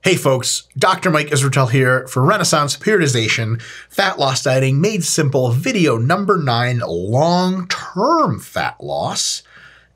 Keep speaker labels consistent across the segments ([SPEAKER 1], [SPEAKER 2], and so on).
[SPEAKER 1] Hey folks, Dr. Mike Israetel here for Renaissance Periodization, Fat Loss Dieting Made Simple, video number 9, long-term fat loss.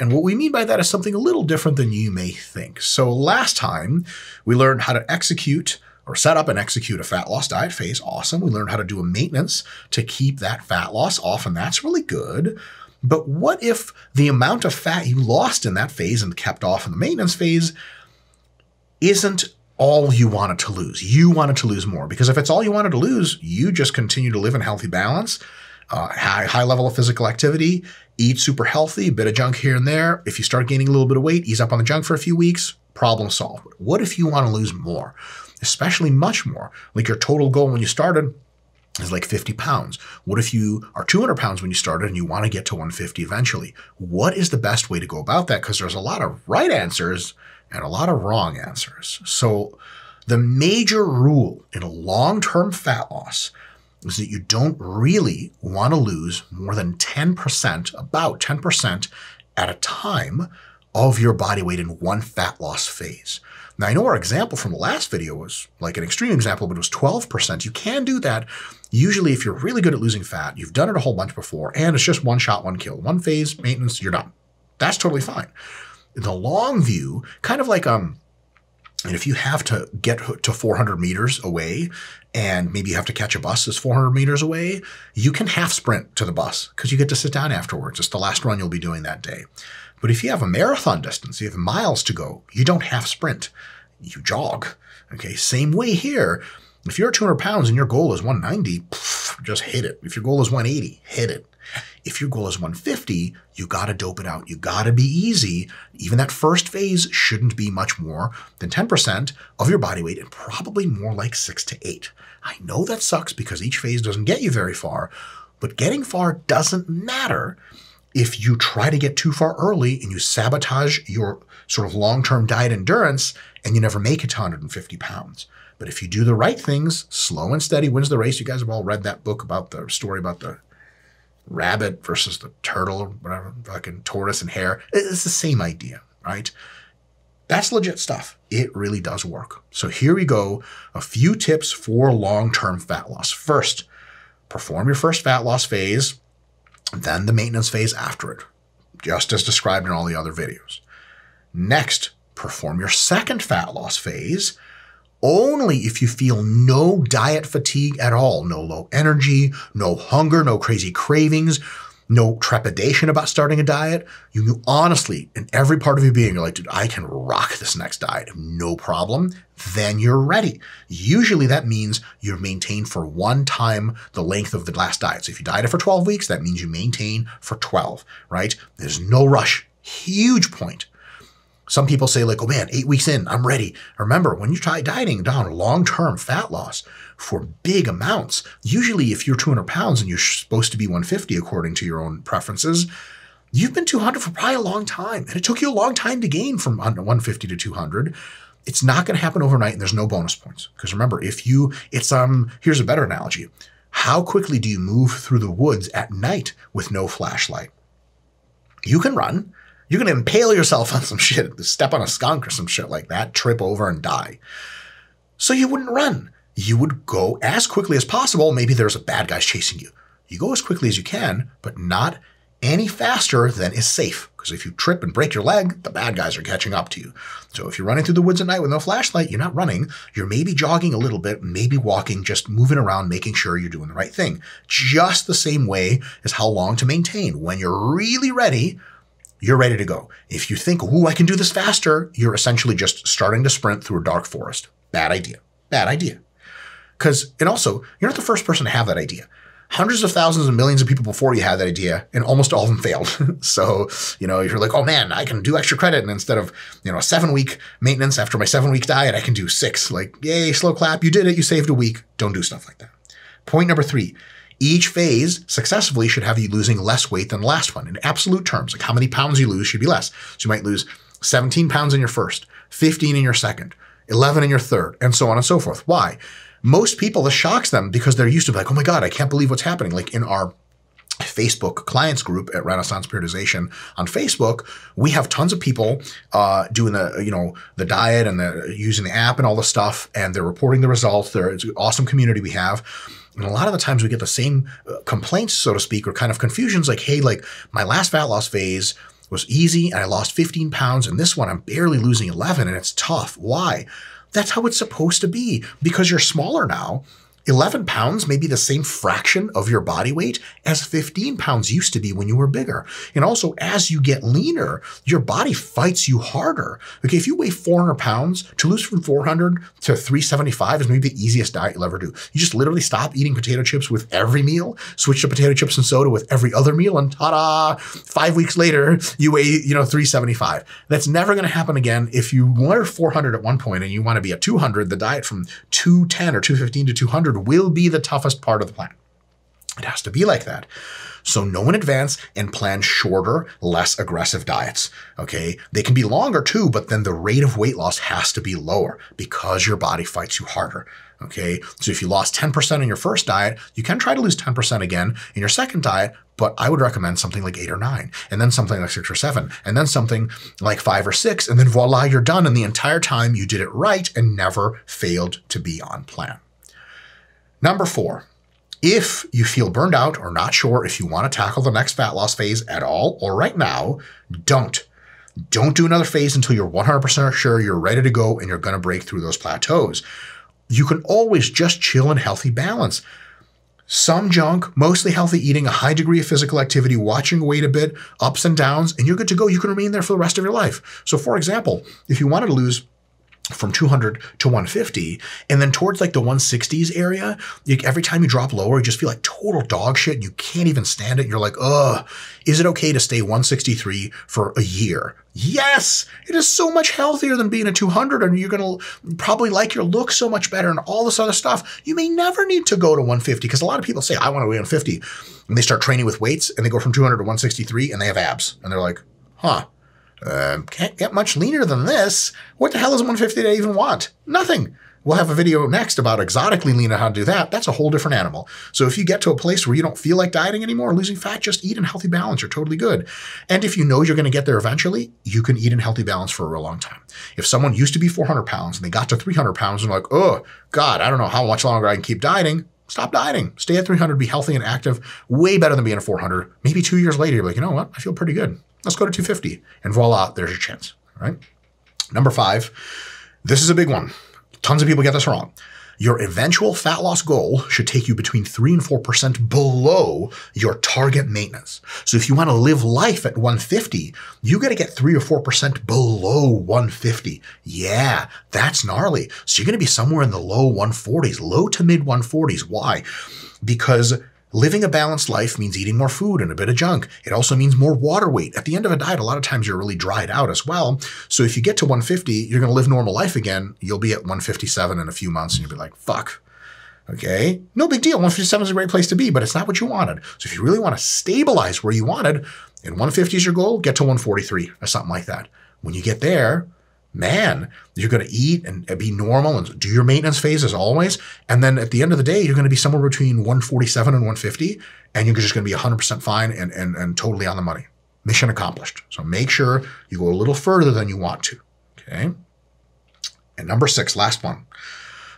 [SPEAKER 1] And what we mean by that is something a little different than you may think. So last time we learned how to execute or set up and execute a fat loss diet phase. Awesome. We learned how to do a maintenance to keep that fat loss off, and that's really good. But what if the amount of fat you lost in that phase and kept off in the maintenance phase isn't all you wanted to lose? You wanted to lose more, because if it's all you wanted to lose, you just continue to live in healthy balance, high level of physical activity, eat super healthy, a bit of junk here and there. If you start gaining a little bit of weight, ease up on the junk for a few weeks, problem solved. What if you want to lose more, especially much more? Like your total goal when you started is like 50 pounds. What if you are 200 pounds when you started and you want to get to 150 eventually? What is the best way to go about that? Because there's a lot of right answers and a lot of wrong answers. So the major rule in a long-term fat loss is that you don't really want to lose more than 10%, about 10% at a time of your body weight in one fat loss phase. Now, I know our example from the last video was like an extreme example, but it was 12%. You can do that. Usually, if you're really good at losing fat, you've done it a whole bunch before, and it's just one shot, one kill, one phase, maintenance, you're done. That's totally fine. In the long view, kind of like, and if you have to get to 400 meters away and maybe you have to catch a bus that's 400 meters away, you can half sprint to the bus because you get to sit down afterwards. It's the last run you'll be doing that day. But if you have a marathon distance, you have miles to go, you don't half sprint, you jog. Okay, same way here. If you're 200 pounds and your goal is 190, just hit it. If your goal is 180, hit it. If your goal is 150, you got to dope it out. You got to be easy. Even that first phase shouldn't be much more than 10% of your body weight, and probably more like 6 to 8. I know that sucks because each phase doesn't get you very far, but getting far doesn't matter if you try to get too far early and you sabotage your sort of long-term diet endurance and you never make it to 150 pounds. But if you do the right things, slow and steady wins the race. You guys have all read that book about the story about the rabbit versus the turtle or whatever, fucking tortoise and hare. It's the same idea, right? That's legit stuff. It really does work. So here we go. A few tips for long-term fat loss. First, perform your first fat loss phase, then the maintenance phase after it, just as described in all the other videos. Next, perform your second fat loss phase only if you feel no diet fatigue at all, no low energy, no hunger, no crazy cravings, no trepidation about starting a diet. You honestly, in every part of your being, you're like, dude, I can rock this next diet, no problem. Then you're ready. Usually that means you're maintained for one time the length of the last diet. So if you dieted for 12 weeks, that means you maintain for 12, right? There's no rush. Huge point. Some people say like, oh man, 8 weeks in, I'm ready. Remember, when you try dieting down long-term fat loss for big amounts, usually if you're 200 pounds and you're supposed to be 150 according to your own preferences, you've been 200 for probably a long time. And it took you a long time to gain from 150 to 200. It's not going to happen overnight, and there's no bonus points. Because remember, here's a better analogy. How quickly do you move through the woods at night with no flashlight? You can run. You can impale yourself on some shit, step on a skunk or some shit like that, trip over and die. So you wouldn't run. You would go as quickly as possible. Maybe there's a bad guy chasing you. You go as quickly as you can, but not any faster than is safe. Because if you trip and break your leg, the bad guys are catching up to you. So if you're running through the woods at night with no flashlight, you're not running. You're maybe jogging a little bit, maybe walking, just moving around, making sure you're doing the right thing. Just the same way as how long to maintain. When you're really ready, you're ready to go. If you think, ooh, I can do this faster, you're essentially just starting to sprint through a dark forest. Bad idea. Bad idea. And also, you're not the first person to have that idea. Hundreds of thousands and millions of people before you had that idea, and almost all of them failed. So, you're like, oh man, I can do extra credit. And instead of, a 7-week maintenance after my 7-week diet, I can do 6. Like, yay, slow clap. You did it. You saved a week. Don't do stuff like that. Point number 3. Each phase successively should have you losing less weight than the last one in absolute terms. Like how many pounds you lose should be less. So you might lose 17 pounds in your first, 15 in your second, 11 in your third, and so on and so forth. Why? Most people, this shocks them because they're used to like, oh my God, I can't believe what's happening. Like in our Facebook clients group at Renaissance Periodization on Facebook, we have tons of people doing the diet and using the app and all the stuff, and they're reporting the results. It's an awesome community we have. And a lot of the times we get the same complaints, so to speak, or kind of confusions like, hey, like my last fat loss phase was easy and I lost 15 pounds, and this one I'm barely losing 11 and it's tough. Why? That's how it's supposed to be, because you're smaller now. 11 pounds may be the same fraction of your body weight as 15 pounds used to be when you were bigger. And also, as you get leaner, your body fights you harder. Okay, if you weigh 400 pounds, to lose from 400 to 375 is maybe the easiest diet you'll ever do. You just literally stop eating potato chips with every meal, switch to potato chips and soda with every other meal, and ta-da, 5 weeks later, you weigh, 375. That's never going to happen again. If you were 400 at one point and you want to be at 200, the diet from 210 or 215 to 200 will be the toughest part of the plan. It has to be like that. So know in advance and plan shorter, less aggressive diets, okay? They can be longer too, but then the rate of weight loss has to be lower because your body fights you harder, okay? So if you lost 10% in your first diet, you can try to lose 10% again in your second diet, but I would recommend something like 8 or 9, and then something like 6 or 7, and then something like 5 or 6, and then voila, you're done. And the entire time you did it right and never failed to be on plan. Number 4, if you feel burned out or not sure if you want to tackle the next fat loss phase at all or right now, don't do another phase until you're 100% sure you're ready to go and you're going to break through those plateaus. You can always just chill in healthy balance. Some junk, mostly healthy eating, a high degree of physical activity, watching weight a bit, ups and downs, and you're good to go. You can remain there for the rest of your life. So for example, if you wanted to lose from 200 to 150, and then towards like the 160s area, every time you drop lower, you just feel like total dog shit and you can't even stand it. You're like, ugh, is it okay to stay 163 for a year? Yes, it is so much healthier than being a 200, and you're going to probably like your look so much better and all this other stuff. You may never need to go to 150, because a lot of people say, I want to weigh 150, and they start training with weights and they go from 200 to 163 and they have abs. And they're like, huh. Can't get much leaner than this. What the hell does 150 I even want? Nothing. We'll have a video next about exotically lean and how to do that. That's a whole different animal. So if you get to a place where you don't feel like dieting anymore or losing fat, just eat in healthy balance. You're totally good. And if you know you're going to get there eventually, you can eat in healthy balance for a real long time. If someone used to be 400 pounds and they got to 300 pounds and like, oh God, I don't know how much longer I can keep dieting. Stop dieting. Stay at 300, be healthy and active. Way better than being at 400. Maybe 2 years later, you're like, you know what? I feel pretty good. Let's go to 250, and voila, there's your chance, all right? Number 5, this is a big one. Tons of people get this wrong. Your eventual fat loss goal should take you between 3 and 4% below your target maintenance. So if you want to live life at 150, you got to get 3 or 4% below 150. Yeah, that's gnarly. So you're going to be somewhere in the low 140s, low to mid 140s. Why? Because living a balanced life means eating more food and a bit of junk. It also means more water weight. At the end of a diet, a lot of times you're really dried out as well. So if you get to 150, you're going to live normal life again. You'll be at 157 in a few months and you'll be like, fuck. Okay, no big deal. 157 is a great place to be, but it's not what you wanted. So if you really want to stabilize where you wanted, and 150 is your goal, get to 143 or something like that. When you get there, man, you're going to eat and be normal and do your maintenance phase as always. And then at the end of the day, you're going to be somewhere between 147 and 150, and you're just going to be 100% fine and totally on the money. Mission accomplished. So make sure you go a little further than you want to, okay? And number 6, last one.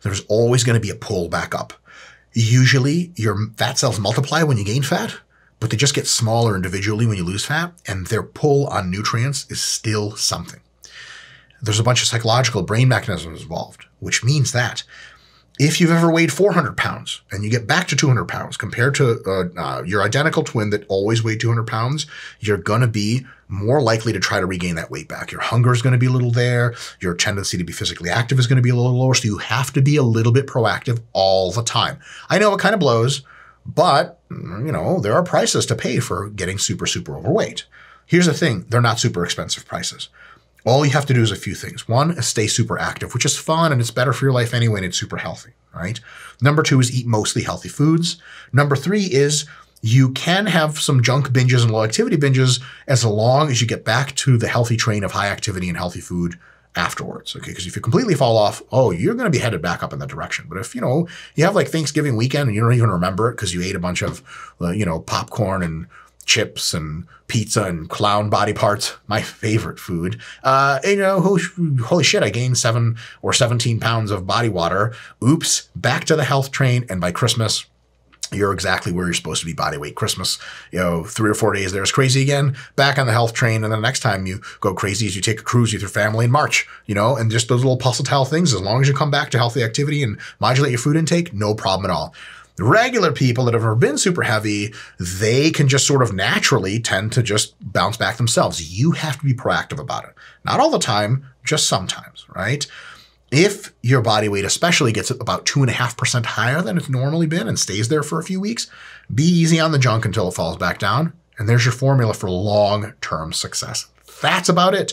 [SPEAKER 1] There's always going to be a pull back up. Usually your fat cells multiply when you gain fat, but they just get smaller individually when you lose fat, and their pull on nutrients is still something. There's a bunch of psychological brain mechanisms involved, which means that if you've ever weighed 400 pounds and you get back to 200 pounds compared to your identical twin that always weighed 200 pounds, you're going to be more likely to try to regain that weight back. Your hunger is going to be a little there. Your tendency to be physically active is going to be a little lower. So you have to be a little bit proactive all the time. I know it kind of blows, but there are prices to pay for getting super, super overweight. Here's the thing. They're not super expensive prices. All you have to do is a few things. 1 is stay super active, which is fun and it's better for your life anyway and it's super healthy, right? Number 2 is eat mostly healthy foods. Number 3 is you can have some junk binges and low activity binges as long as you get back to the healthy train of high activity and healthy food afterwards, okay? Because if you completely fall off, oh, you're going to be headed back up in that direction. But if, you have like Thanksgiving weekend and you don't even remember it because you ate a bunch of, popcorn and chips and pizza and clown body parts, my favorite food, holy shit, I gained 7 or 17 pounds of body water. Oops, back to the health train. And by Christmas, you're exactly where you're supposed to be body weight. Christmas, 3 or 4 days there's crazy again, back on the health train. And then the next time you go crazy is you take a cruise with your family in March, and just those little pulsatile things, as long as you come back to healthy activity and modulate your food intake, no problem at all. The regular people that have never been super heavy, they can just sort of naturally tend to just bounce back themselves. You have to be proactive about it. Not all the time, just sometimes, right? If your body weight especially gets about 2.5% higher than it's normally been and stays there for a few weeks, be easy on the junk until it falls back down. And there's your formula for long-term success. That's about it.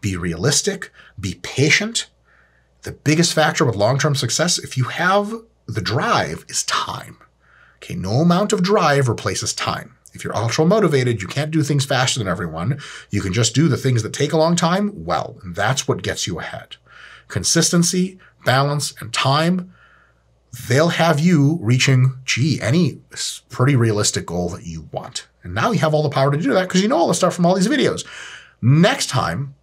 [SPEAKER 1] Be realistic, be patient. The biggest factor with long-term success, if you have the drive, is time. Okay, no amount of drive replaces time. If you're ultra motivated, you can't do things faster than everyone. You can just do the things that take a long time well, and that's what gets you ahead. Consistency, balance, and time, they'll have you reaching, any pretty realistic goal that you want. And now you have all the power to do that because you know all the stuff from all these videos. Next time,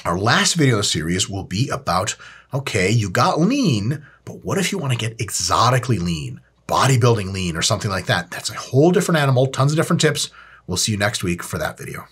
[SPEAKER 1] our last video series will be about, okay, you got lean, but what if you want to get exotically lean, bodybuilding lean, or something like that? That's a whole different animal, tons of different tips. We'll see you next week for that video.